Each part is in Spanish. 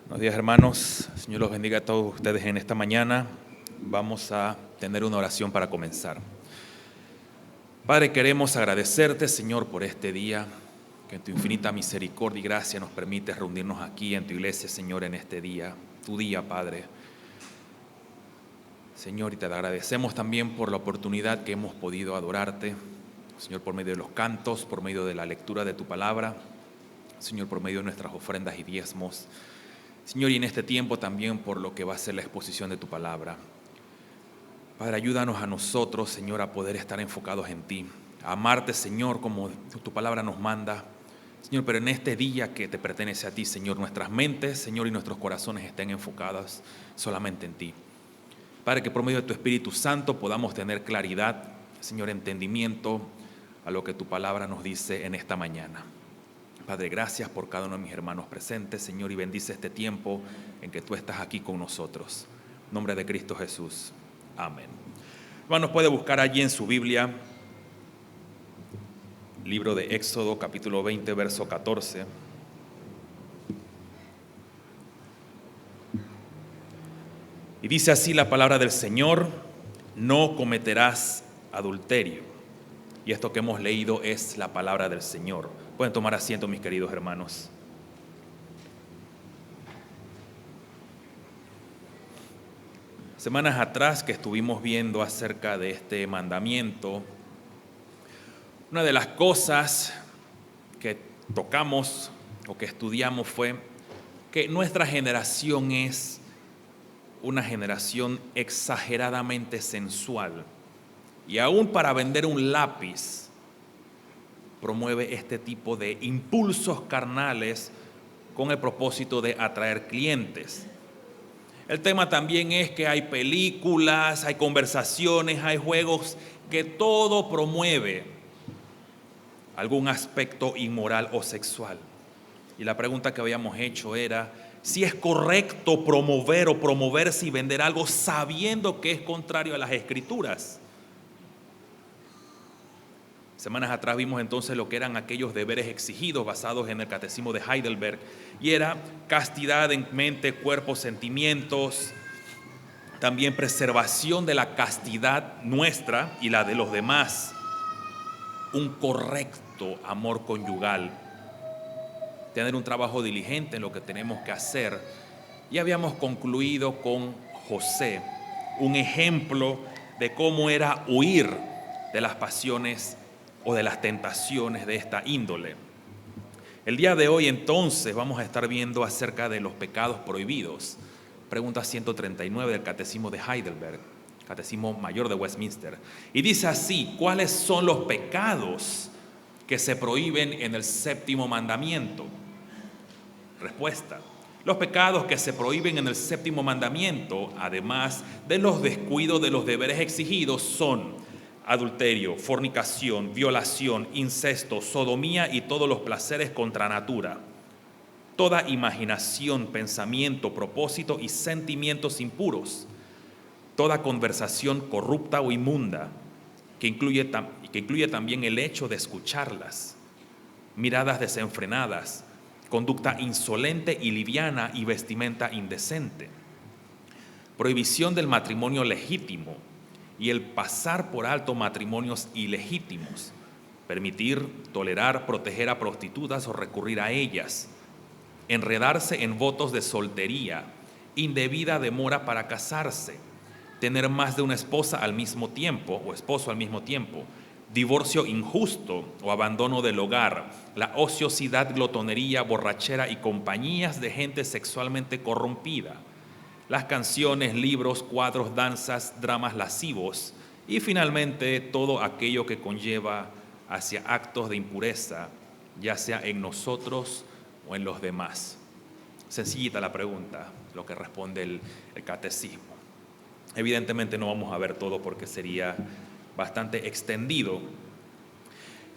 Buenos días, hermanos. Señor los bendiga a todos ustedes en esta mañana. Vamos a tener una oración para comenzar. Padre, queremos agradecerte, Señor, por este día, que en tu infinita misericordia y gracia nos permite reunirnos aquí en tu iglesia, Señor, en este día, tu día, Padre. Señor, y te agradecemos también por la oportunidad que hemos podido adorarte, Señor, por medio de los cantos, por medio de la lectura de tu palabra, Señor, por medio de nuestras ofrendas y diezmos. Señor, y en este tiempo también por lo que va a ser la exposición de tu palabra. Padre, ayúdanos a nosotros, Señor, a poder estar enfocados en ti, a amarte, Señor, como tu palabra nos manda. Señor, pero en este día que te pertenece a ti, Señor, nuestras mentes, Señor, y nuestros corazones estén enfocados solamente en ti. Padre, que por medio de tu Espíritu Santo podamos tener claridad, Señor, entendimiento a lo que tu palabra nos dice en esta mañana. Padre, gracias por cada uno de mis hermanos presentes, Señor, y bendice este tiempo en que tú estás aquí con nosotros. En nombre de Cristo Jesús. Amén. Hermanos, puede buscar allí en su Biblia, libro de Éxodo, capítulo 20, verso 14. Y dice así la palabra del Señor: no cometerás adulterio. Y esto que hemos leído es la palabra del Señor. Pueden tomar asiento, mis queridos hermanos. Semanas atrás que estuvimos viendo acerca de este mandamiento, una de las cosas que tocamos o que estudiamos fue que nuestra generación es una generación exageradamente sensual. Y aún para vender un lápiz, promueve este tipo de impulsos carnales con el propósito de atraer clientes. El tema también es que hay películas, hay conversaciones, hay juegos que todo promueve algún aspecto inmoral o sexual. Y la pregunta que habíamos hecho era si es correcto promover o promoverse y vender algo sabiendo que es contrario a las Escrituras. Semanas atrás vimos entonces lo que eran aquellos deberes exigidos basados en el Catecismo de Heidelberg, y era castidad en mente, cuerpo, sentimientos, también preservación de la castidad nuestra y la de los demás, un correcto amor conyugal, tener un trabajo diligente en lo que tenemos que hacer. Y habíamos concluido con José, un ejemplo de cómo era huir de las pasiones o de las tentaciones de esta índole. El día de hoy entonces vamos a estar viendo acerca de los pecados prohibidos. Pregunta 139 del Catecismo de Heidelberg, Catecismo Mayor de Westminster. Y dice así: ¿cuáles son los pecados que se prohíben en el séptimo mandamiento? Respuesta: los pecados que se prohíben en el séptimo mandamiento, además de los descuidos de los deberes exigidos, son adulterio, fornicación, violación, incesto, sodomía y todos los placeres contra natura. Toda imaginación, pensamiento, propósito y sentimientos impuros. Toda conversación corrupta o inmunda, que incluye también el hecho de escucharlas. Miradas desenfrenadas, conducta insolente y liviana y vestimenta indecente. Prohibición del matrimonio legítimo y el pasar por alto matrimonios ilegítimos, permitir, tolerar, proteger a prostitutas o recurrir a ellas, enredarse en votos de soltería, indebida demora para casarse, tener más de una esposa al mismo tiempo o esposo al mismo tiempo, divorcio injusto o abandono del hogar, la ociosidad, glotonería, borrachera y compañías de gente sexualmente corrompida, las canciones, libros, cuadros, danzas, dramas lascivos y finalmente todo aquello que conlleva hacia actos de impureza, ya sea en nosotros o en los demás. Sencillita la pregunta, lo que responde el catecismo. Evidentemente no vamos a ver todo porque sería bastante extendido,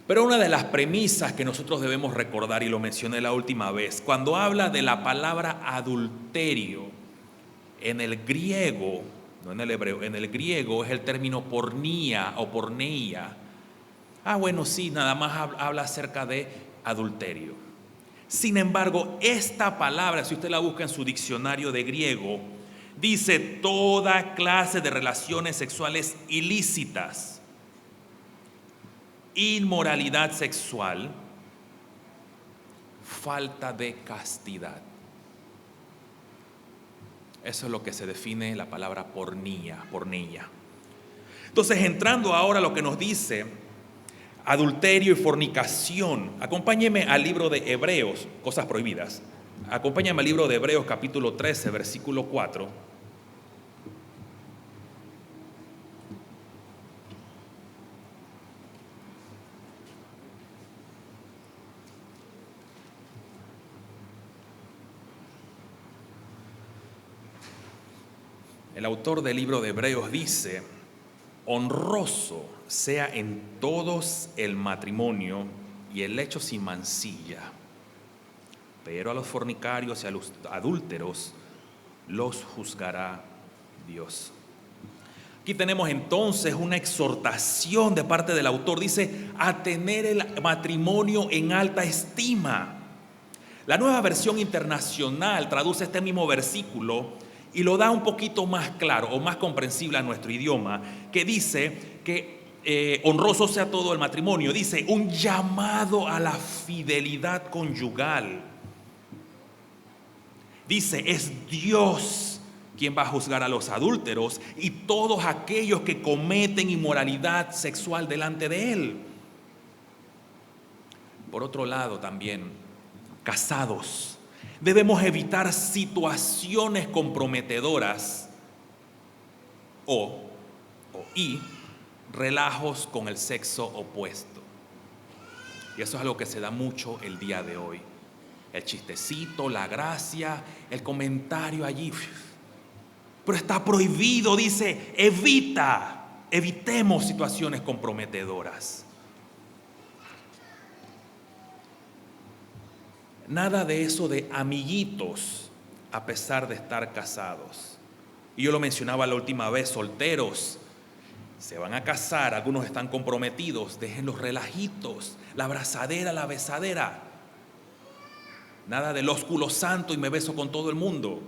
pero una de las premisas que nosotros debemos recordar, y lo mencioné la última vez, cuando habla de la palabra adulterio, en el griego, no en el hebreo, en el griego es el término pornía o porneia. Bueno, sí, nada más habla acerca de adulterio. Sin embargo, esta palabra, si usted la busca en su diccionario de griego, dice toda clase de relaciones sexuales ilícitas, inmoralidad sexual, falta de castidad. Eso es lo que se define la palabra pornía. Entonces, entrando ahora a lo que nos dice adulterio y fornicación, acompáñeme al libro de Hebreos, cosas prohibidas. Acompáñame al libro de Hebreos capítulo 13, versículo 4. El autor del libro de Hebreos dice: honroso sea en todos el matrimonio y el lecho sin mancilla, pero a los fornicarios y a los adúlteros los juzgará Dios. Aquí tenemos entonces una exhortación de parte del autor. Dice: a tener el matrimonio en alta estima. La Nueva Versión Internacional traduce este mismo versículo y lo da un poquito más claro o más comprensible a nuestro idioma, que dice que honroso sea todo el matrimonio. Dice un llamado a la fidelidad conyugal. Dice, es Dios quien va a juzgar a los adúlteros y todos aquellos que cometen inmoralidad sexual delante de Él. Por otro lado también, casados, debemos evitar situaciones comprometedoras y relajos con el sexo opuesto. Y eso es algo que se da mucho el día de hoy. El chistecito, la gracia, el comentario allí. Pero está prohibido, dice, evitemos situaciones comprometedoras. Nada de eso de amiguitos a pesar de estar casados. Y yo lo mencionaba la última vez, solteros se van a casar, algunos están comprometidos, dejen los relajitos, la abrazadera, la besadera. Nada de los culos santos y me beso con todo el mundo.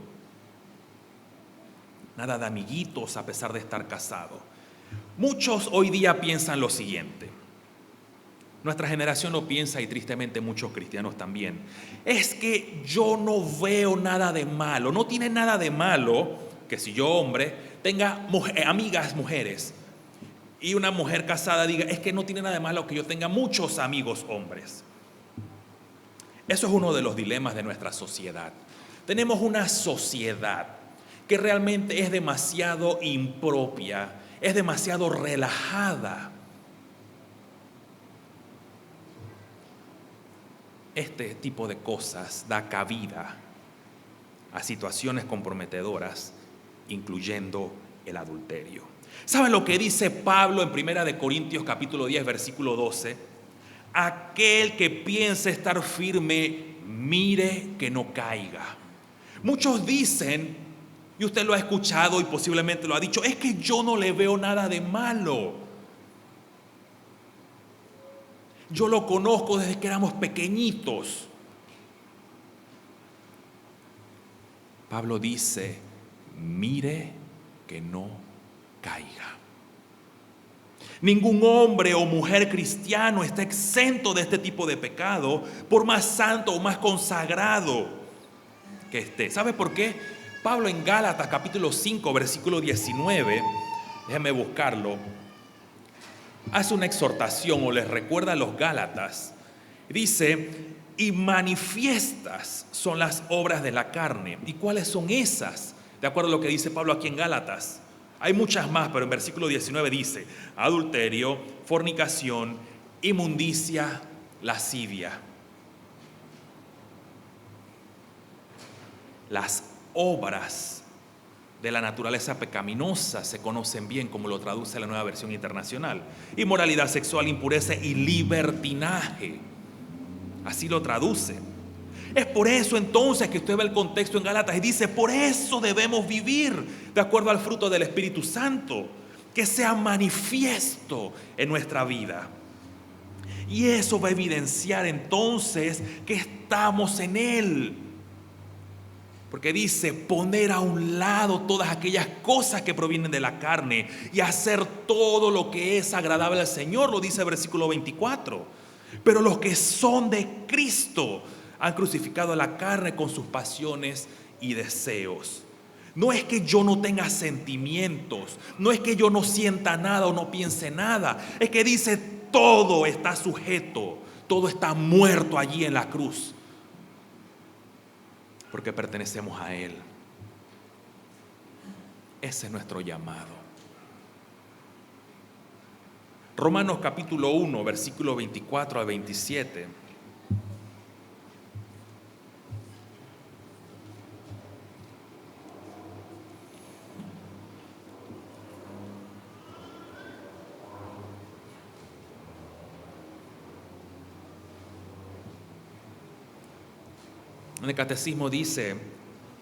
Nada de amiguitos a pesar de estar casado. Muchos hoy día piensan lo siguiente. Nuestra generación lo piensa y tristemente muchos cristianos también. Es que yo no veo nada de malo. No tiene nada de malo que si yo, hombre, tenga amigas mujeres y una mujer casada diga, es que no tiene nada de malo que yo tenga muchos amigos hombres. Eso es uno de los dilemas de nuestra sociedad. Tenemos una sociedad que realmente es demasiado impropia, es demasiado relajada. Este tipo de cosas da cabida a situaciones comprometedoras, incluyendo el adulterio. ¿Saben lo que dice Pablo en 1 Corintios capítulo 10, versículo 12? Aquel que piense estar firme, mire que no caiga. Muchos dicen, y usted lo ha escuchado y posiblemente lo ha dicho, es que yo no le veo nada de malo. Yo lo conozco desde que éramos pequeñitos. Pablo dice, mire que no caiga. Ningún hombre o mujer cristiano está exento de este tipo de pecado, por más santo o más consagrado que esté. ¿Sabe por qué? Pablo en Gálatas capítulo 5, versículo 19, déjeme buscarlo, hace una exhortación o les recuerda a los Gálatas. Dice, y manifiestas son las obras de la carne. ¿Y cuáles son esas? De acuerdo a lo que dice Pablo aquí en Gálatas. Hay muchas más, pero en versículo 19 dice, adulterio, fornicación, inmundicia, lascivia. Las obras de la naturaleza pecaminosa se conocen bien, como lo traduce la Nueva Versión Internacional. Inmoralidad sexual, impureza y libertinaje. Así lo traduce. Es por eso entonces que usted ve el contexto en Gálatas y dice, por eso debemos vivir de acuerdo al fruto del Espíritu Santo, que sea manifiesto en nuestra vida. Y eso va a evidenciar entonces que estamos en Él. Porque dice, poner a un lado todas aquellas cosas que provienen de la carne y hacer todo lo que es agradable al Señor, lo dice el versículo 24. Pero los que son de Cristo han crucificado la carne con sus pasiones y deseos. No es que yo no tenga sentimientos, no es que yo no sienta nada o no piense nada, es que dice todo está sujeto, todo está muerto allí en la cruz. Porque pertenecemos a Él. Ese es nuestro llamado. Romanos capítulo 1, versículo 24 a 27. En el catecismo dice,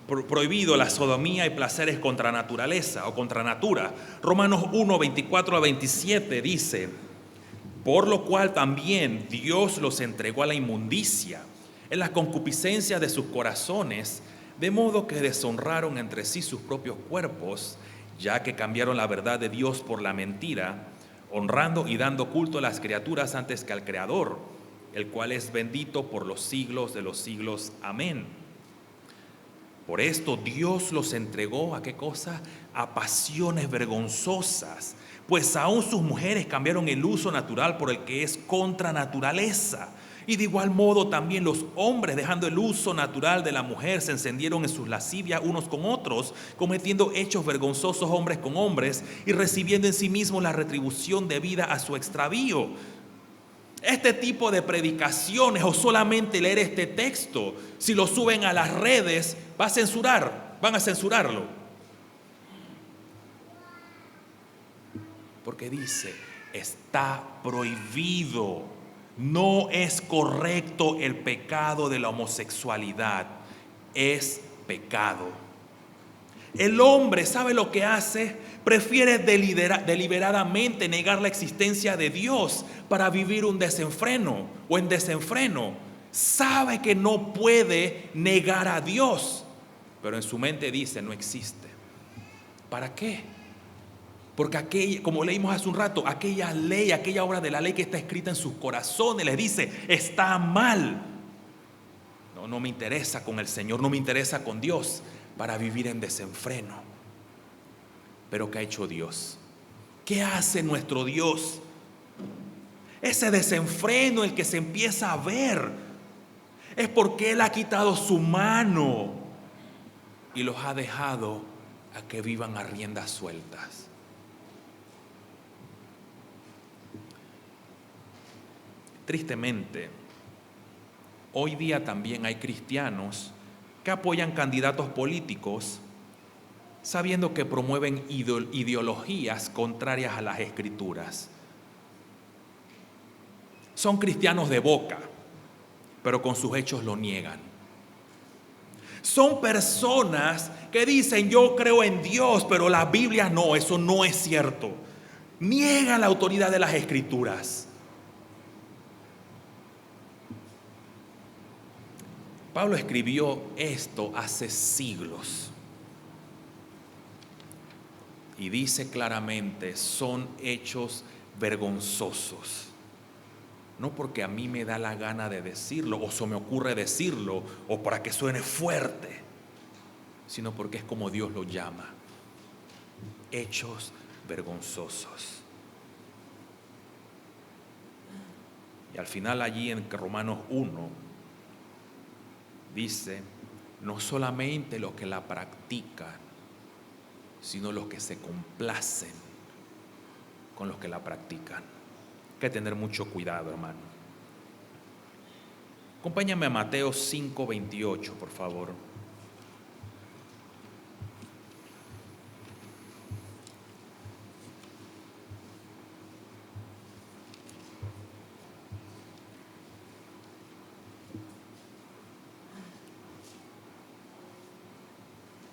prohibido la sodomía y placeres contra naturaleza o contra natura. Romanos 1, 24 a 27 dice, por lo cual también Dios los entregó a la inmundicia en las concupiscencias de sus corazones, de modo que deshonraron entre sí sus propios cuerpos, ya que cambiaron la verdad de Dios por la mentira, honrando y dando culto a las criaturas antes que al Creador, el cual es bendito por los siglos de los siglos. Amén. Por esto Dios los entregó ¿a qué cosa? A pasiones vergonzosas, pues aún sus mujeres cambiaron el uso natural por el que es contra naturaleza. Y de igual modo también los hombres, dejando el uso natural de la mujer, se encendieron en sus lascivias unos con otros, cometiendo hechos vergonzosos hombres con hombres y recibiendo en sí mismos la retribución debida a su extravío. Este tipo de predicaciones o solamente leer este texto, si lo suben a las redes, van a censurarlo. Porque dice, está prohibido, no es correcto el pecado de la homosexualidad, es pecado. El hombre, ¿sabe lo que hace? Prefiere deliberadamente negar la existencia de Dios para vivir un desenfreno o en desenfreno. Sabe que no puede negar a Dios, pero en su mente dice, no existe. ¿Para qué? Porque como leímos hace un rato, aquella ley, aquella obra de la ley que está escrita en sus corazones, les dice, está mal. No me interesa con el Señor, no me interesa con Dios, para vivir en desenfreno. Pero ¿qué ha hecho Dios? ¿Qué hace nuestro Dios? Ese desenfreno, el que se empieza a ver, es porque Él ha quitado su mano y los ha dejado a que vivan a riendas sueltas. Tristemente, hoy día también hay cristianos que apoyan candidatos políticos sabiendo que promueven ideologías contrarias a las Escrituras. Son cristianos de boca, pero con sus hechos lo niegan. Son personas que dicen, yo creo en Dios, pero la Biblia no, eso no es cierto. Niegan la autoridad de las Escrituras. Pablo escribió esto hace siglos. Y dice claramente, son hechos vergonzosos. No porque a mí me da la gana de decirlo, o se me ocurre decirlo, o para que suene fuerte, sino porque es como Dios lo llama. Hechos vergonzosos. Y al final allí en Romanos 1 dice, no solamente los que la practican, sino los que se complacen con los que la practican. Hay que tener mucho cuidado, hermano. Acompáñame a Mateo 5:28, por favor.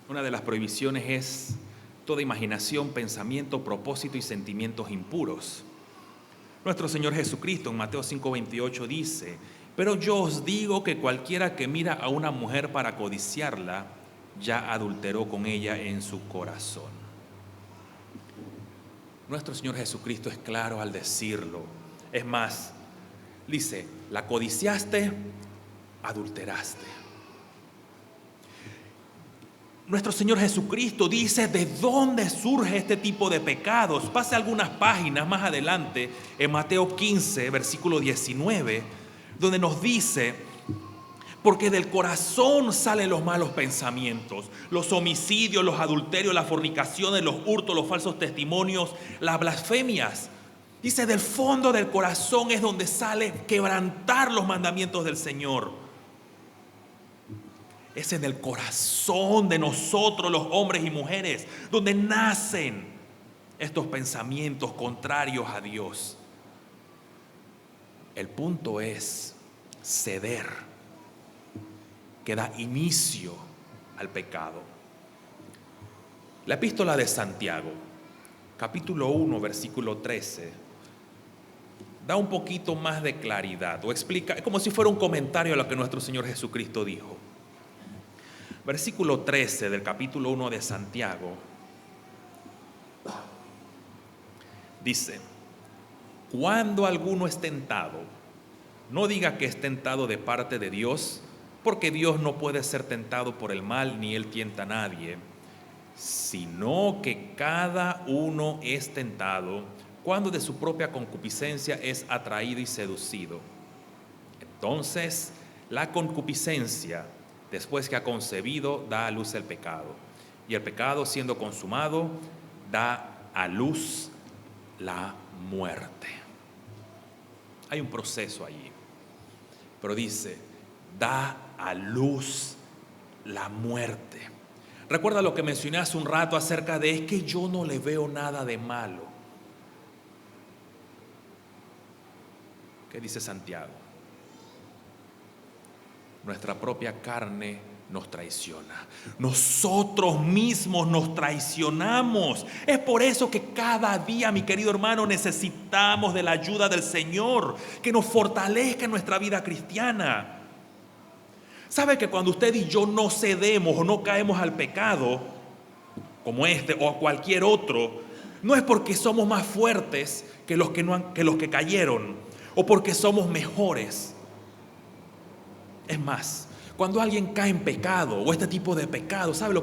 Una de las prohibiciones es toda imaginación, pensamiento, propósito y sentimientos impuros. Nuestro Señor Jesucristo en Mateo 5:28 dice: pero yo os digo que cualquiera que mira a una mujer para codiciarla, ya adulteró con ella en su corazón. Nuestro Señor Jesucristo es claro al decirlo. Es más, dice: la codiciaste, adulteraste. Nuestro Señor Jesucristo dice de dónde surge este tipo de pecados. Pase algunas páginas más adelante, en Mateo 15, versículo 19, donde nos dice: porque del corazón salen los malos pensamientos, los homicidios, los adulterios, las fornicaciones, los hurtos, los falsos testimonios, las blasfemias. Dice, del fondo del corazón es donde sale quebrantar los mandamientos del Señor. Es en el corazón de nosotros, los hombres y mujeres, donde nacen estos pensamientos contrarios a Dios. El punto es ceder, que da inicio al pecado. La epístola de Santiago, capítulo 1, versículo 13, da un poquito más de claridad, o explica, es como si fuera un comentario a lo que nuestro Señor Jesucristo dijo. Versículo 13 del capítulo 1 de Santiago dice: cuando alguno es tentado, no diga que es tentado de parte de Dios, porque Dios no puede ser tentado por el mal, ni Él tienta a nadie, sino que cada uno es tentado cuando de su propia concupiscencia es atraído y seducido. Entonces, la concupiscencia, después que ha concebido, da a luz el pecado. Y el pecado, siendo consumado, da a luz la muerte. Hay un proceso allí. Pero dice, da a luz la muerte. Recuerda lo que mencioné hace un rato acerca de: es que yo no le veo nada de malo. ¿Qué dice Santiago? Nuestra propia carne nos traiciona. Nosotros mismos nos traicionamos. Es por eso que cada día, mi querido hermano, necesitamos de la ayuda del Señor, que nos fortalezca en nuestra vida cristiana. ¿Sabe que cuando usted y yo no cedemos o no caemos al pecado, como este o a cualquier otro, no es porque somos más fuertes que los que cayeron, o porque somos mejores? Es más, cuando alguien cae en pecado o este tipo de pecado, ¿sabe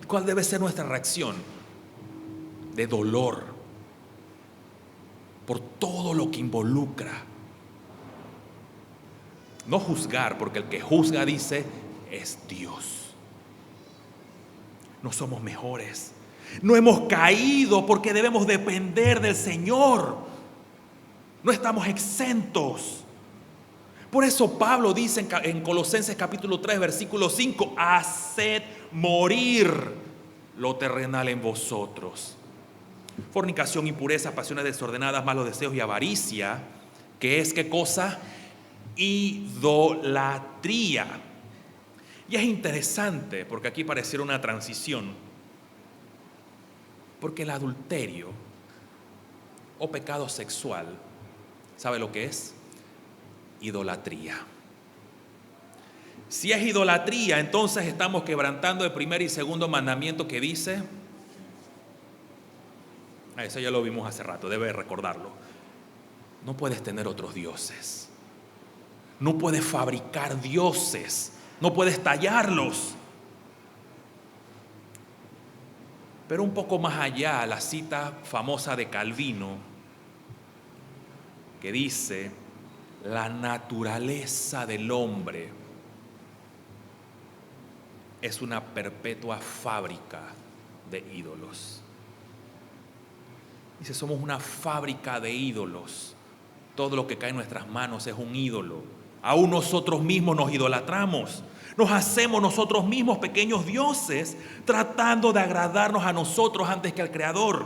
cuál debe ser nuestra reacción? De dolor, por todo lo que involucra. No juzgar, porque el que juzga, dice, es Dios. No somos mejores. No hemos caído porque debemos depender del Señor. No estamos exentos. Por eso Pablo dice en Colosenses capítulo 3, versículo 5: haced morir lo terrenal en vosotros. Fornicación, impureza, pasiones desordenadas, malos deseos y avaricia, que es, ¿qué cosa? Idolatría. Y es interesante porque aquí pareciera una transición, porque el adulterio o pecado sexual, ¿sabe lo que es? Idolatría. Si es idolatría, entonces estamos quebrantando el primer y segundo mandamiento, que dice, eso ya lo vimos hace rato, debe recordarlo: no puedes tener otros dioses. No puedes fabricar dioses, no puedes tallarlos. Pero un poco más allá, la cita famosa de Calvino, que dice: la naturaleza del hombre es una perpetua fábrica de ídolos. Dice, somos una fábrica de ídolos. Todo lo que cae en nuestras manos es un ídolo. Aún nosotros mismos nos idolatramos. Nos hacemos nosotros mismos pequeños dioses, tratando de agradarnos a nosotros antes que al Creador.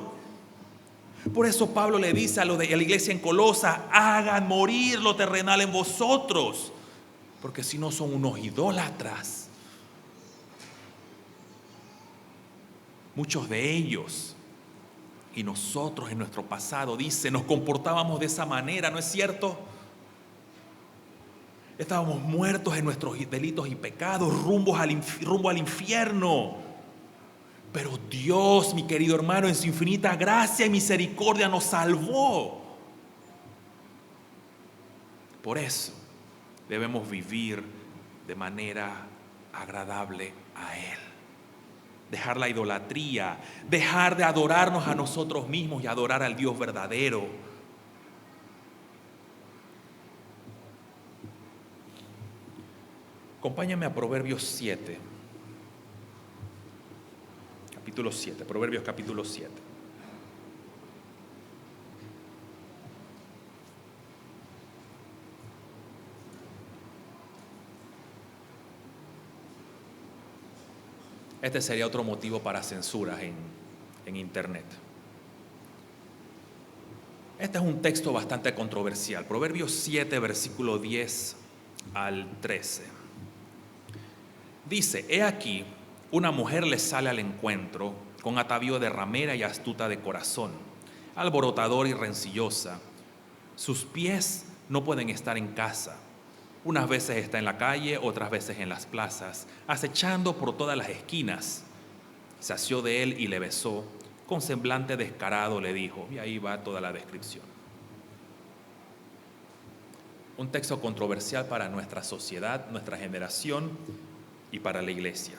Por eso Pablo le dice a la iglesia en Colosas: hagan morir lo terrenal en vosotros, porque si no son unos idólatras. Muchos de ellos Y nosotros en nuestro pasado, dice, nos comportábamos de esa manera, ¿no es cierto? Estábamos muertos en nuestros delitos y pecados, rumbo al infierno. Pero Dios, mi querido hermano, en su infinita gracia y misericordia nos salvó. Por eso debemos vivir de manera agradable a Él. Dejar la idolatría, dejar de adorarnos a nosotros mismos y adorar al Dios verdadero. Acompáñame a Proverbios 7, capítulo 7, Proverbios capítulo 7. Este sería otro motivo para censuras en internet. Este es un texto bastante controversial. Proverbios 7, versículo 10 al 13. Dice, he aquí, una mujer le sale al encuentro con atavío de ramera y astuta de corazón, alborotadora y rencillosa. Sus pies no pueden estar en casa. Unas veces está en la calle, otras veces en las plazas, acechando por todas las esquinas. Se asió de él y le besó, con semblante descarado le dijo, y ahí va toda la descripción. Un texto controversial para nuestra sociedad, nuestra generación y para la iglesia.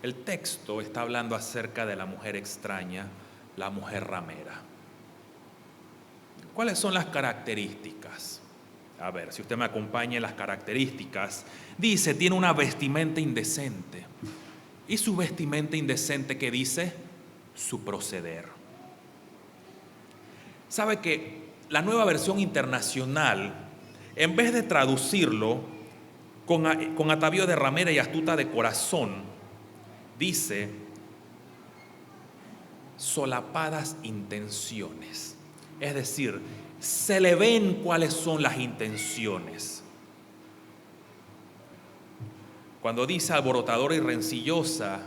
El texto está hablando acerca de la mujer extraña, la mujer ramera. ¿Cuáles son las características? A ver, si usted me acompaña en las características, dice, tiene una vestimenta indecente. ¿Y su vestimenta indecente qué dice? Su proceder. ¿Sabe que la nueva versión internacional, en vez de traducirlo con atavío de ramera y astuta de corazón, dice solapadas intenciones? Es decir, se le ven cuáles son las intenciones. Cuando dice alborotadora y rencillosa,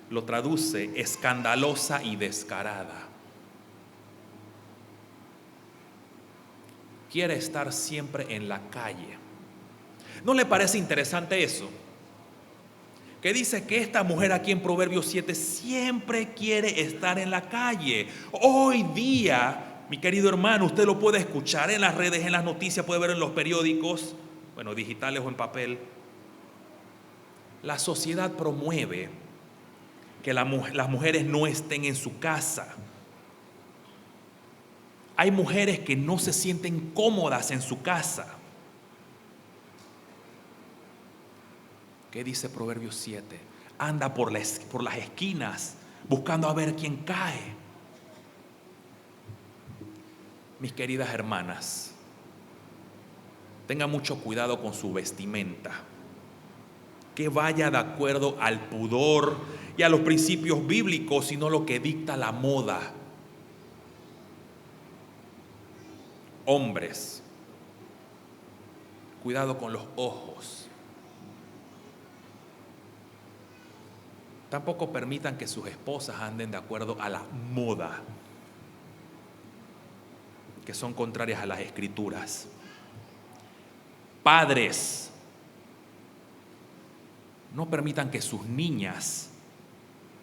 lo traduce escandalosa y descarada. Quiere estar siempre en la calle. ¿No le parece interesante eso? Que dice que esta mujer aquí en Proverbios 7 siempre quiere estar en la calle. Hoy día, mi querido hermano, usted lo puede escuchar en las redes, en las noticias, puede ver en los periódicos, bueno, digitales o en papel. La sociedad promueve que las mujeres no estén en su casa. Hay mujeres que no se sienten cómodas en su casa. ¿Qué dice Proverbios 7? Anda por las esquinas buscando a ver quién cae. Mis queridas hermanas, tengan mucho cuidado con su vestimenta, que vaya de acuerdo al pudor y a los principios bíblicos, sino lo que dicta la moda. Hombres, cuidado con los ojos. Tampoco permitan que sus esposas anden de acuerdo a la moda, que son contrarias a las escrituras. Padres, no permitan que sus niñas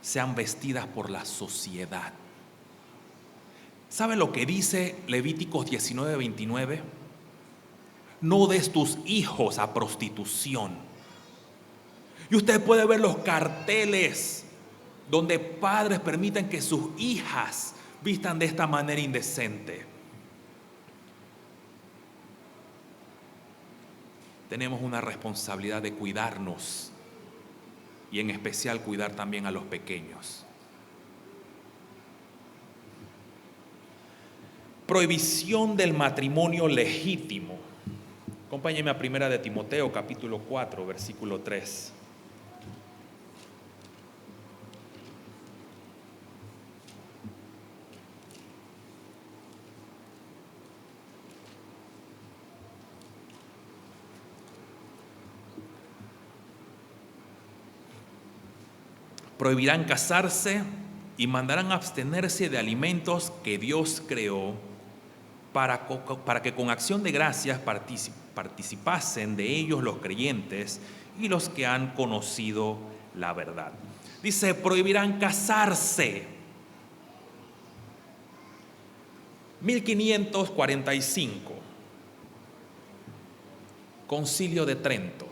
sean vestidas por la sociedad. ¿Sabe lo que dice Levíticos 19:29? No des tus hijos a prostitución. Y usted puede ver los carteles donde padres permiten que sus hijas vistan de esta manera indecente. Tenemos una responsabilidad de cuidarnos y en especial cuidar también a los pequeños. Prohibición del matrimonio legítimo. Acompáñenme a 1 de Timoteo, capítulo 4, versículo 3. Prohibirán casarse y mandarán abstenerse de alimentos que Dios creó para que con acción de gracias participasen de ellos los creyentes y los que han conocido la verdad. Dice, prohibirán casarse. 1545, Concilio de Trento.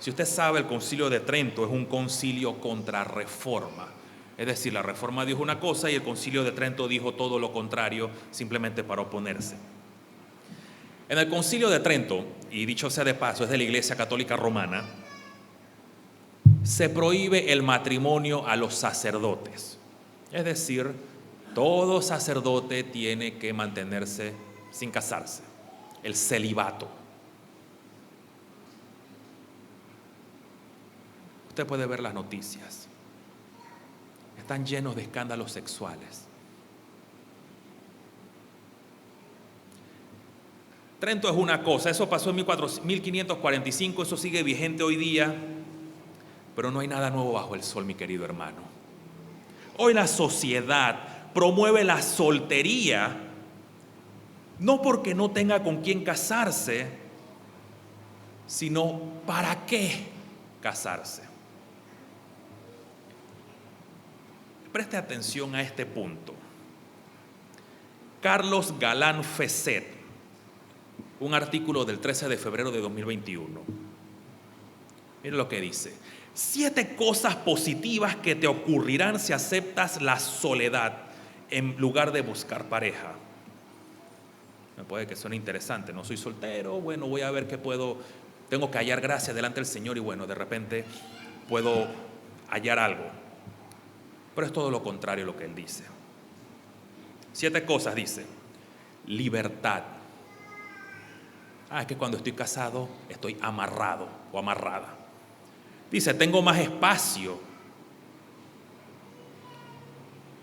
Si usted sabe, el Concilio de Trento es un concilio contra reforma. Es decir, la reforma dijo una cosa y el Concilio de Trento dijo todo lo contrario, simplemente para oponerse. En el Concilio de Trento, y dicho sea de paso, es de la Iglesia Católica Romana, se prohíbe el matrimonio a los sacerdotes. Es decir, todo sacerdote tiene que mantenerse sin casarse, el celibato. Usted puede ver las noticias. Están llenos de escándalos sexuales. Trento es una cosa, eso pasó en 1545, eso sigue vigente hoy día, pero no hay nada nuevo bajo el sol, mi querido hermano. Hoy la sociedad promueve la soltería, no porque no tenga con quién casarse, sino para qué casarse. Preste atención a este punto. Carlos Galán Fesset, un artículo del 13 de febrero de 2021. Mire lo que dice. 7 cosas positivas que te ocurrirán si aceptas la soledad en lugar de buscar pareja. Me puede que suene interesante. No soy soltero, bueno, voy a ver qué puedo. Tengo que hallar gracia delante del Señor y bueno, de repente puedo hallar algo. Pero es todo lo contrario lo que él dice. 7 cosas dice. Libertad. Es que cuando estoy casado estoy amarrado o amarrada. Dice, tengo más espacio.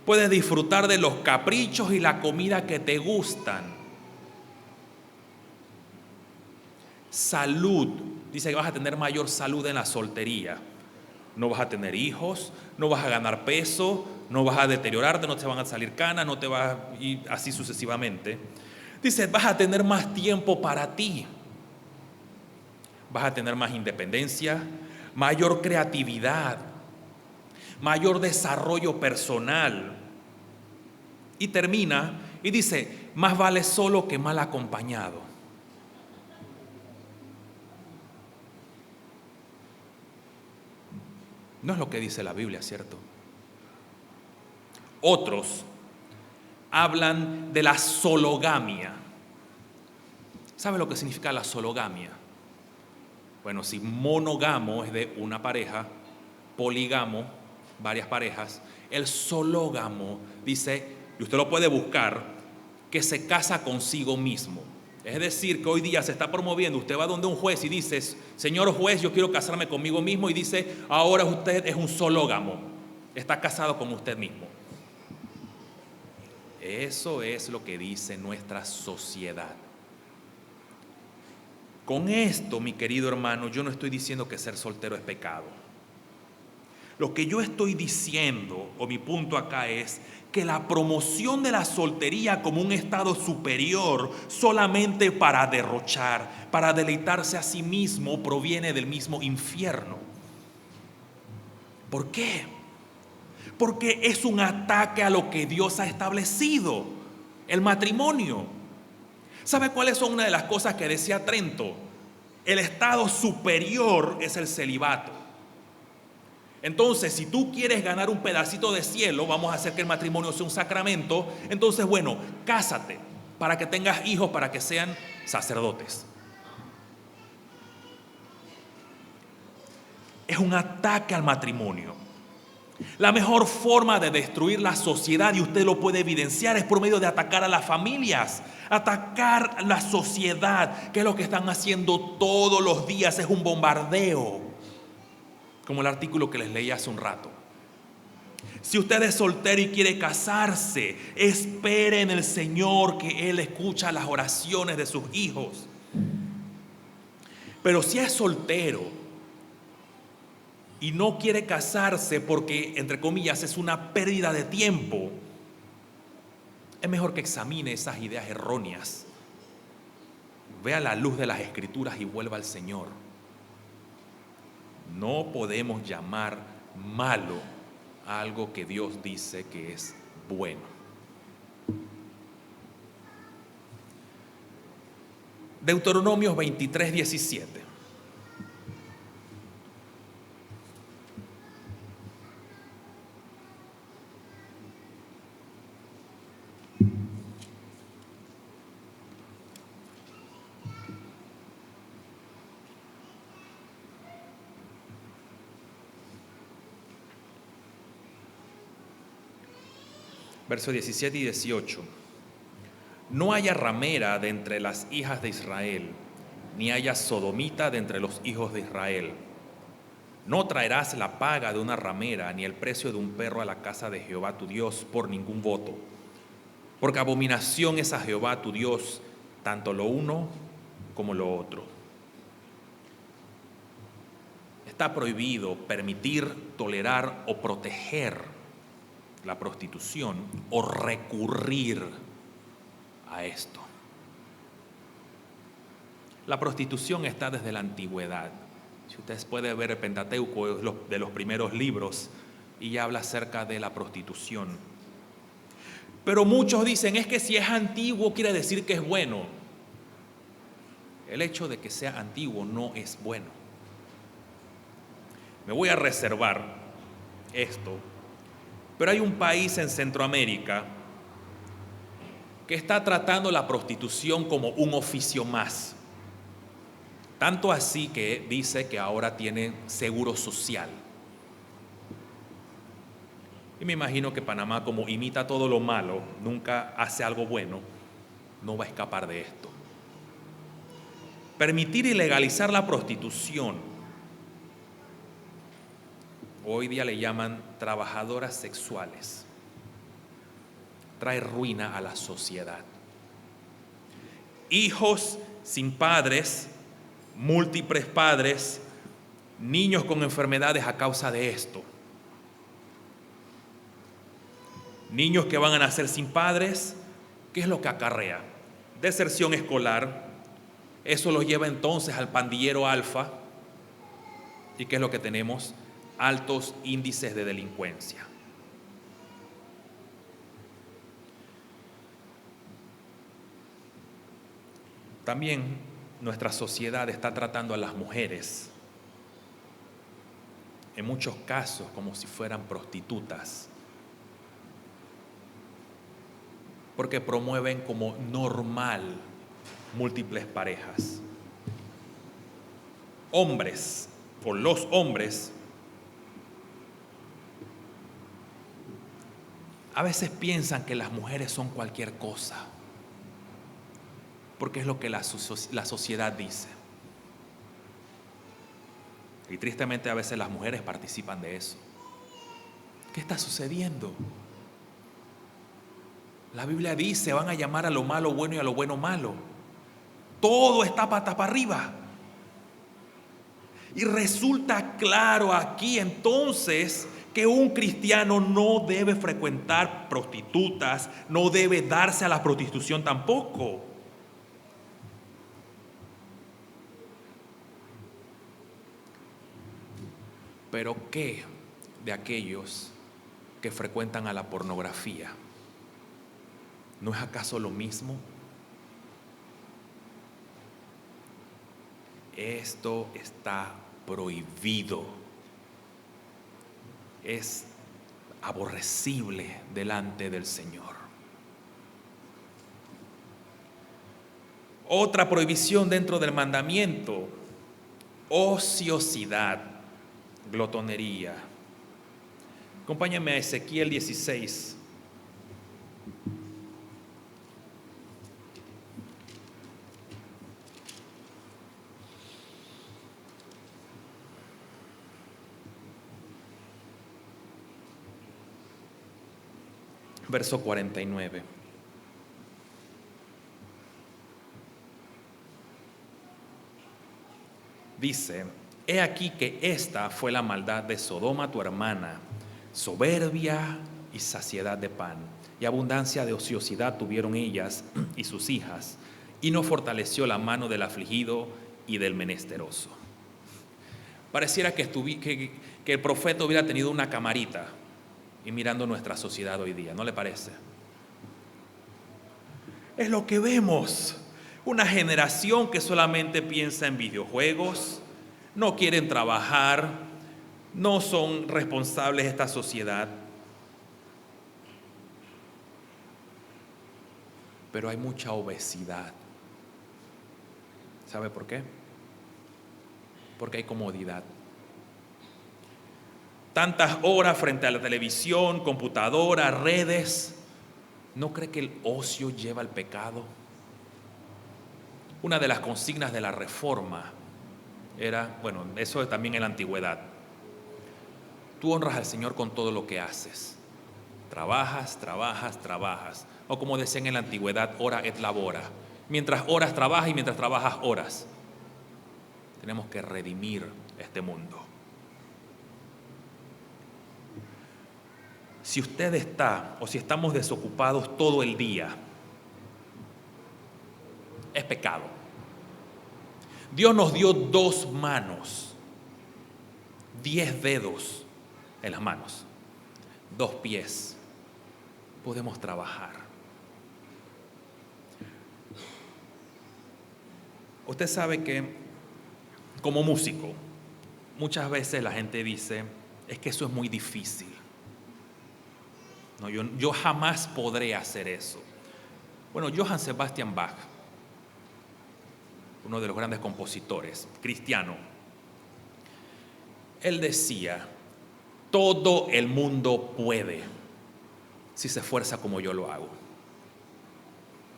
Puedes disfrutar de los caprichos y la comida que te gustan. Salud. Dice que vas a tener mayor salud en la soltería. No vas a tener hijos, no vas a ganar peso, no vas a deteriorarte, no te van a salir canas, no te vas a ir así sucesivamente. Dice, vas a tener más tiempo para ti. Vas a tener más independencia, mayor creatividad, mayor desarrollo personal. Y termina y dice, más vale solo que mal acompañado. No es lo que dice la Biblia, ¿cierto? Otros hablan de la sologamia. ¿Sabe lo que significa la sologamia? Bueno, si monógamo es de una pareja, polígamo, varias parejas, el sológamo dice, y usted lo puede buscar, que se casa consigo mismo. Es decir, que hoy día se está promoviendo, usted va donde un juez y dice, señor juez, yo quiero casarme conmigo mismo, y dice, ahora usted es un sológamo, está casado con usted mismo. Eso es lo que dice nuestra sociedad. Con esto, mi querido hermano, yo no estoy diciendo que ser soltero es pecado. Lo que yo estoy diciendo, o mi punto acá es que la promoción de la soltería como un estado superior solamente para derrochar, para deleitarse a sí mismo, proviene del mismo infierno. ¿Por qué? Porque es un ataque a lo que Dios ha establecido, el matrimonio. ¿Sabe cuáles son una de las cosas que decía Trento? El estado superior es el celibato. Entonces, si tú quieres ganar un pedacito de cielo, vamos a hacer que el matrimonio sea un sacramento, entonces, bueno, cásate para que tengas hijos, para que sean sacerdotes. Es un ataque al matrimonio. La mejor forma de destruir la sociedad, y usted lo puede evidenciar, es por medio de atacar a las familias, atacar la sociedad, que es lo que están haciendo todos los días, es un bombardeo. Como el artículo que les leí hace un rato. Si usted es soltero y quiere casarse, espere en el Señor que Él escucha las oraciones de sus hijos. Pero si es soltero y no quiere casarse porque, entre comillas, es una pérdida de tiempo, es mejor que examine esas ideas erróneas, vea la luz de las Escrituras y vuelva al Señor. No podemos llamar malo a algo que Dios dice que es bueno. Deuteronomios 23, 17. Versos 17 y 18. No haya ramera de entre las hijas de Israel, ni haya sodomita de entre los hijos de Israel. No traerás la paga de una ramera, ni el precio de un perro a la casa de Jehová tu Dios por ningún voto, porque abominación es a Jehová tu Dios, tanto lo uno como lo otro. Está prohibido permitir, tolerar o proteger la prostitución o recurrir a esto. La prostitución está desde la antigüedad. Si ustedes pueden ver el Pentateuco, es de los primeros libros, y ya habla acerca de la prostitución. Pero muchos dicen, es que si es antiguo quiere decir que es bueno. El hecho de que sea antiguo no es bueno. Me voy a reservar esto, pero hay un país en Centroamérica que está tratando la prostitución como un oficio más. Tanto así que dice que ahora tiene seguro social. Y me imagino que Panamá, como imita todo lo malo, nunca hace algo bueno, no va a escapar de esto. Permitir y legalizar la prostitución, hoy día le llaman trabajadoras sexuales, trae ruina a la sociedad. Hijos sin padres, múltiples padres, niños con enfermedades a causa de esto. Niños que van a nacer sin padres, ¿qué es lo que acarrea? Deserción escolar, eso los lleva entonces al pandillero alfa. ¿Y qué es lo que tenemos? Altos índices de delincuencia. También nuestra sociedad está tratando a las mujeres, en muchos casos, como si fueran prostitutas, porque promueven como normal múltiples parejas. Hombres, o los hombres, a veces piensan que las mujeres son cualquier cosa, porque es lo que la sociedad dice. Y tristemente a veces las mujeres participan de eso. ¿Qué está sucediendo? La Biblia dice, van a llamar a lo malo bueno y a lo bueno malo. Todo está patas para arriba. Y resulta claro aquí entonces que un cristiano no debe frecuentar prostitutas, no debe darse a la prostitución tampoco. Pero ¿qué de aquellos que frecuentan a la pornografía? ¿No es acaso lo mismo? Esto está prohibido. Es aborrecible delante del Señor. Otra prohibición dentro del mandamiento: ociosidad, glotonería. Acompáñame a Ezequiel 16. Verso 49. Dice: He aquí que esta fue la maldad de Sodoma tu hermana, soberbia y saciedad de pan, y abundancia de ociosidad tuvieron ellas y sus hijas, y no fortaleció la mano del afligido y del menesteroso. Pareciera que el profeta hubiera tenido una camarita y mirando nuestra sociedad hoy día, ¿no le parece? Es lo que vemos, una generación que solamente piensa en videojuegos, no quieren trabajar, no son responsables de esta sociedad. Pero hay mucha obesidad. ¿Sabe por qué? Porque hay comodidad. Tantas horas frente a la televisión, computadora, redes. ¿No cree que el ocio lleva al pecado? Una de las consignas de la Reforma era, bueno, eso también en la antigüedad. Tú honras al Señor con todo lo que haces. Trabajas, trabajas, trabajas. O como decían en la antigüedad, ora et labora. Mientras oras trabajas y mientras trabajas oras. Tenemos que redimir este mundo. Si usted está o si estamos desocupados todo el día, es pecado. Dios nos dio 2 manos, 10 dedos en las manos, 2 pies. Podemos trabajar. Usted sabe que como músico, muchas veces la gente dice, es que eso es muy difícil. No, yo jamás podré hacer eso. Bueno, Johann Sebastian Bach, uno de los grandes compositores, cristiano, él decía, todo el mundo puede si se esfuerza como yo lo hago.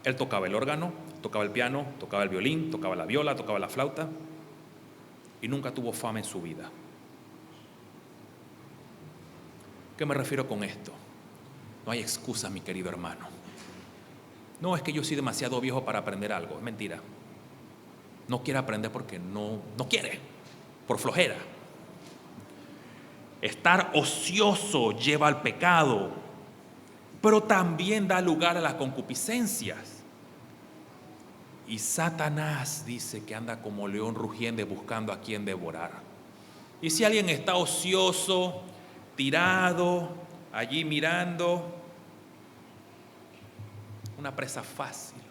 Él tocaba el órgano, tocaba el piano, tocaba el violín, tocaba la viola, tocaba la flauta y nunca tuvo fama en su vida. ¿Qué me refiero con esto? No hay excusa, mi querido hermano. No es que yo soy demasiado viejo para aprender algo, es mentira. No quiere aprender porque no quiere, por flojera. Estar ocioso lleva al pecado, pero también da lugar a las concupiscencias. Y Satanás dice que anda como león rugiente buscando a quien devorar. Y si alguien está ocioso, tirado, allí mirando, una presa fácil,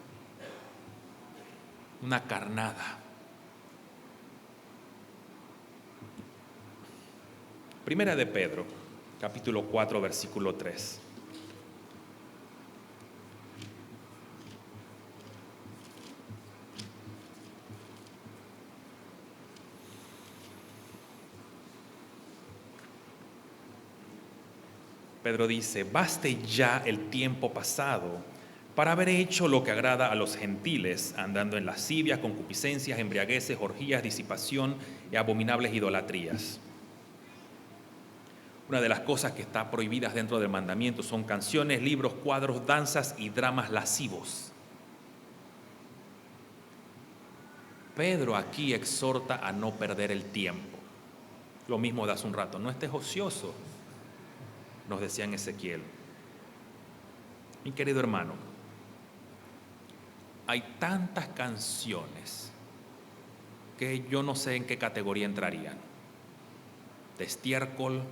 una carnada. Primera de Pedro, capítulo 4, versículo 3. Pedro dice, baste ya el tiempo pasado para haber hecho lo que agrada a los gentiles, andando en lascivias, concupiscencias, embriagueces, orgías, disipación y abominables idolatrías. Una de las cosas que está prohibidas dentro del mandamiento son canciones, libros, cuadros, danzas y dramas lascivos. Pedro aquí exhorta a no perder el tiempo. Lo mismo de hace un rato, no estés ocioso, nos decía en Ezequiel. Mi querido hermano, hay tantas canciones que yo no sé en qué categoría entrarían. De estiércol,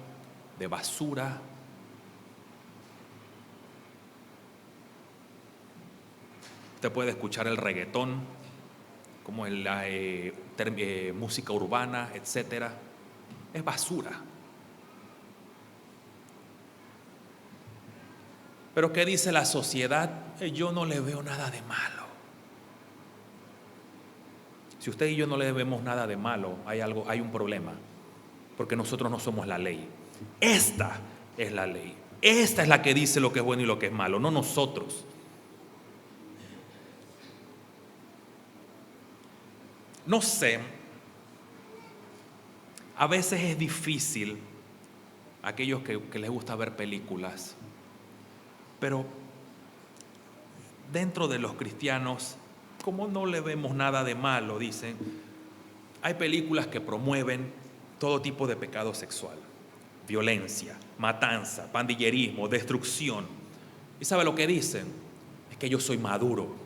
de basura. Usted puede escuchar el reggaetón, como la música urbana, etcétera. Es basura. Pero ¿qué dice la sociedad? Yo no le veo nada de malo. Si usted y yo no le vemos nada de malo, hay un problema, porque nosotros no somos la ley. Esta es la ley. Esta es la que dice lo que es bueno y lo que es malo, no nosotros. No sé, a veces es difícil a aquellos que les gusta ver películas, pero dentro de los cristianos, como no le vemos nada de malo, dicen, Hay películas que promueven todo tipo de pecado sexual, violencia, matanza, pandillerismo, destrucción. ¿Y sabe lo que dicen? Es que yo soy maduro.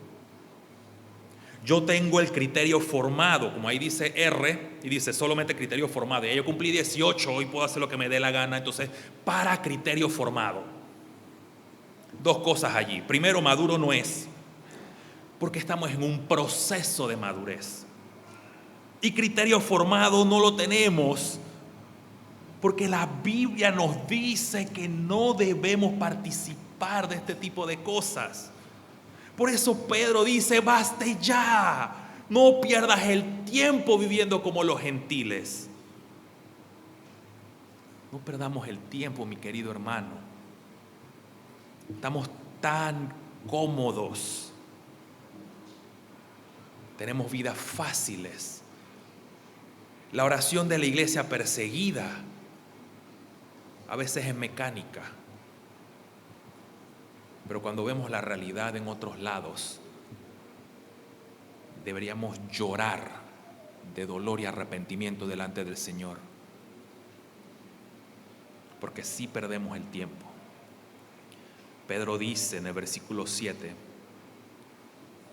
Yo tengo el criterio formado, como ahí dice R, y dice solamente criterio formado. Ya yo cumplí 18, hoy puedo hacer lo que me dé la gana, entonces para criterio formado. Dos cosas allí. Primero, maduro no es, porque estamos en un proceso de madurez. Y criterio formado no lo tenemos, porque la Biblia nos dice que no debemos participar de este tipo de cosas. Por eso Pedro dice, baste ya, no pierdas el tiempo viviendo como los gentiles. No perdamos el tiempo, mi querido hermano. Estamos tan cómodos. Tenemos vidas fáciles. La oración de la iglesia perseguida a veces es mecánica. Pero cuando vemos la realidad en otros lados, deberíamos llorar de dolor y arrepentimiento delante del Señor. Porque sí perdemos el tiempo. Pedro dice en el versículo 7,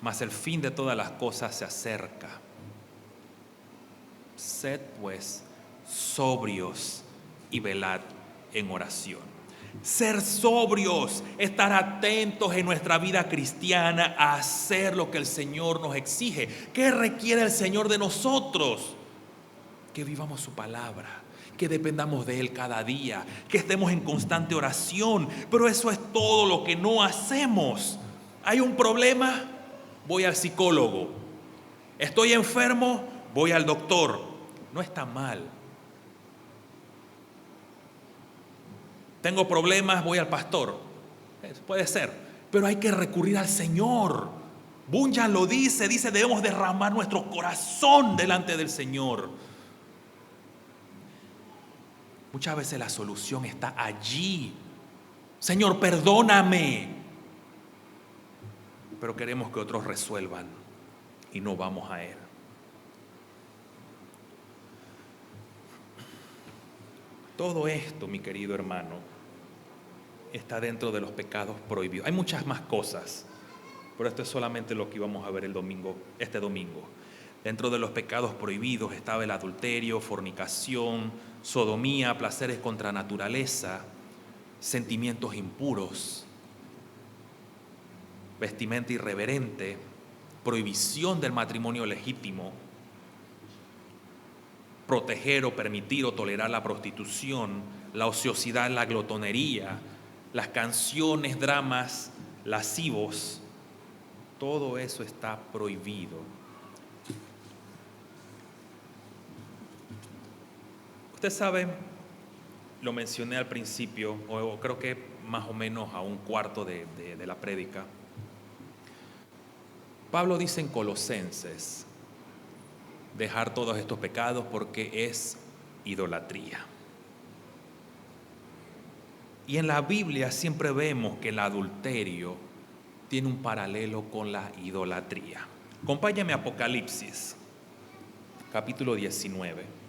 mas el fin de todas las cosas se acerca. Sed pues sobrios y velad en oración. Ser sobrios, estar atentos en nuestra vida cristiana a hacer lo que el Señor nos exige. ¿Qué requiere el Señor de nosotros? Que vivamos su palabra, que dependamos de Él cada día, que estemos en constante oración. Pero eso es todo lo que no hacemos. ¿Hay un problema? Voy al psicólogo. ¿Estoy enfermo? Voy al doctor. No está mal. Tengo problemas, voy al pastor. Puede ser, pero hay que recurrir al Señor. Bunyan lo dice, debemos derramar nuestro corazón delante del Señor. Muchas veces la solución está allí. Señor, perdóname. Pero queremos que otros resuelvan y no vamos a Él. Todo esto, mi querido hermano, está dentro de los pecados prohibidos. Hay muchas más cosas, pero esto es solamente lo que íbamos a ver este domingo. Dentro de los pecados prohibidos estaba el adulterio, fornicación, sodomía, placeres contra naturaleza, sentimientos impuros, vestimenta irreverente, prohibición del matrimonio legítimo, proteger o permitir o tolerar la prostitución, la ociosidad, la glotonería, las canciones, dramas lascivos. Todo eso está prohibido. Usted sabe, lo mencioné al principio, o creo que más o menos a un cuarto de la prédica. Pablo dice en Colosenses, dejar todos estos pecados porque es idolatría. Y en la Biblia siempre vemos que el adulterio tiene un paralelo con la idolatría. Acompáñame a Apocalipsis, capítulo 19.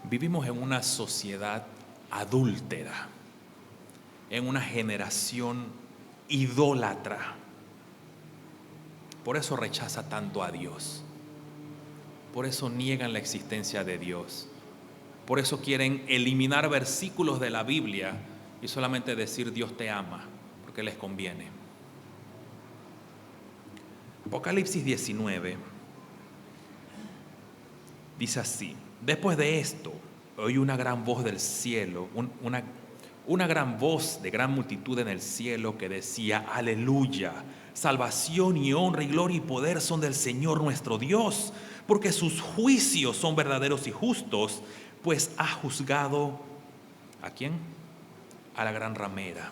Vivimos en una sociedad adúltera, en una generación idólatra. Por eso rechaza tanto a Dios. Por eso niegan la existencia de Dios. Por eso quieren eliminar versículos de la Biblia y solamente decir Dios te ama, porque les conviene. Apocalipsis 19 dice así: después de esto, oí una gran voz del cielo, una gran voz de gran multitud en el cielo que decía: aleluya, salvación y honra y gloria y poder son del Señor nuestro Dios, porque sus juicios son verdaderos y justos, pues ha juzgado ¿a quién? A la gran ramera.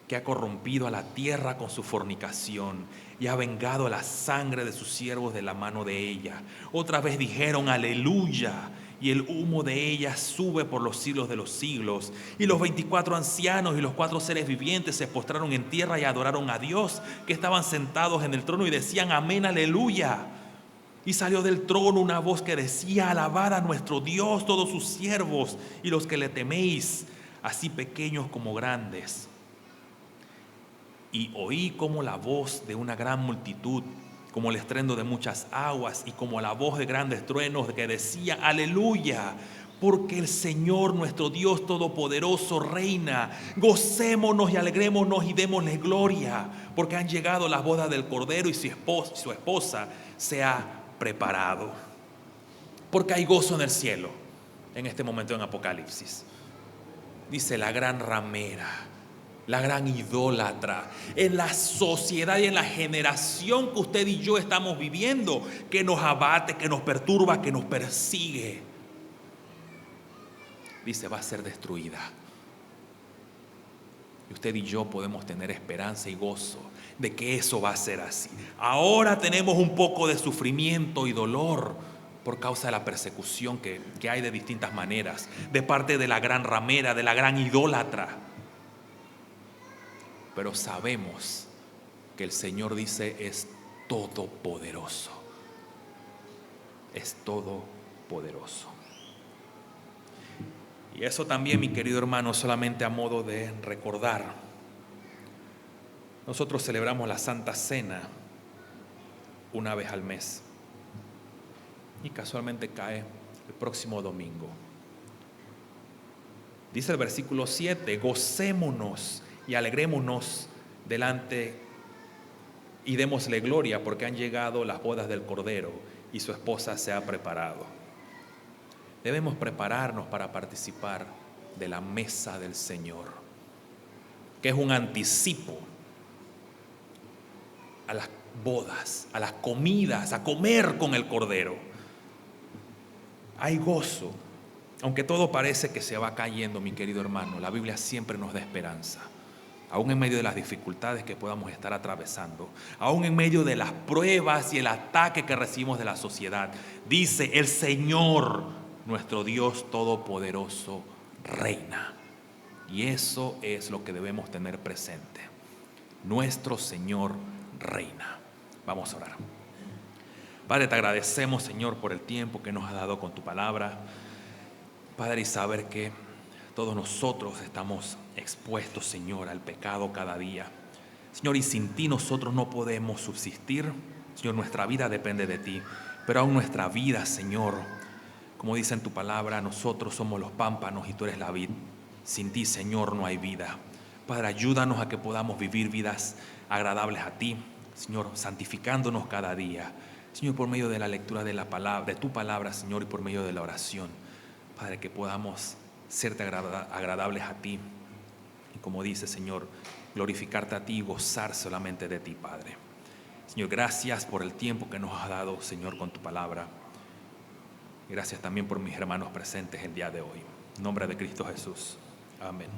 que ha corrompido a la tierra con su fornicación y ha vengado la sangre de sus siervos de la mano de ella. Otra vez dijeron: aleluya, y el humo de ella sube por los siglos de los siglos. Y los 24 ancianos y los 4 seres vivientes se postraron en tierra y adoraron a Dios, que estaban sentados en el trono, y decían: amén, aleluya. Y salió del trono una voz que decía: alabad a nuestro Dios todos sus siervos y los que le teméis, así pequeños como grandes. Y oí como la voz de una gran multitud, como el estruendo de muchas aguas, y como la voz de grandes truenos, que decía: aleluya, porque el Señor nuestro Dios todopoderoso reina. Gocémonos y alegrémonos y démosle gloria, porque han llegado las bodas del Cordero y su esposa se ha preparado. Porque hay gozo en el cielo en este momento en Apocalipsis. Dice: la gran ramera, la gran idólatra, en la sociedad y en la generación que usted y yo estamos viviendo, que nos abate, que nos perturba, que nos persigue, dice, va a ser destruida. Y usted y yo podemos tener esperanza y gozo de que eso va a ser así. Ahora tenemos un poco de sufrimiento y dolor por causa de la persecución que hay de distintas maneras, de parte de la gran ramera, de la gran idólatra. Pero sabemos que el Señor dice: es todopoderoso. Es todopoderoso. Y eso también, mi querido hermano, solamente a modo de recordar. Nosotros celebramos la Santa Cena una vez al mes. Y casualmente cae el próximo domingo. Dice el versículo 7: gocémonos y alegrémonos delante y démosle gloria, porque han llegado las bodas del Cordero y su esposa se ha preparado. Debemos prepararnos para participar de la mesa del Señor, que es un anticipo a las bodas, a las comidas, a comer con el Cordero. Hay gozo, aunque todo parece que se va cayendo, mi querido hermano. La Biblia siempre nos da esperanza. Aún en medio de las dificultades que podamos estar atravesando, aún en medio de las pruebas y el ataque que recibimos de la sociedad, dice: el Señor, nuestro Dios todopoderoso, reina. Y eso es lo que debemos tener presente. Nuestro Señor reina. Vamos a orar. Padre, te agradecemos, Señor, por el tiempo que nos has dado con tu palabra. Padre, y saber que todos nosotros estamos expuestos, Señor, al pecado cada día. Señor, y sin ti nosotros no podemos subsistir. Señor, nuestra vida depende de ti. Pero aún nuestra vida, Señor, como dice en tu palabra, nosotros somos los pámpanos y tú eres la vid. Sin ti, Señor, no hay vida. Padre, ayúdanos a que podamos vivir vidas agradables a ti, Señor, santificándonos cada día. Señor, por medio de la lectura de la palabra, de tu palabra, Señor, y por medio de la oración. Padre, que podamos serte agradables a ti. Y como dice, Señor, glorificarte a ti y gozar solamente de ti, Padre. Señor, gracias por el tiempo que nos has dado, Señor, con tu palabra. Gracias también por mis hermanos presentes el día de hoy. En nombre de Cristo Jesús. Amén.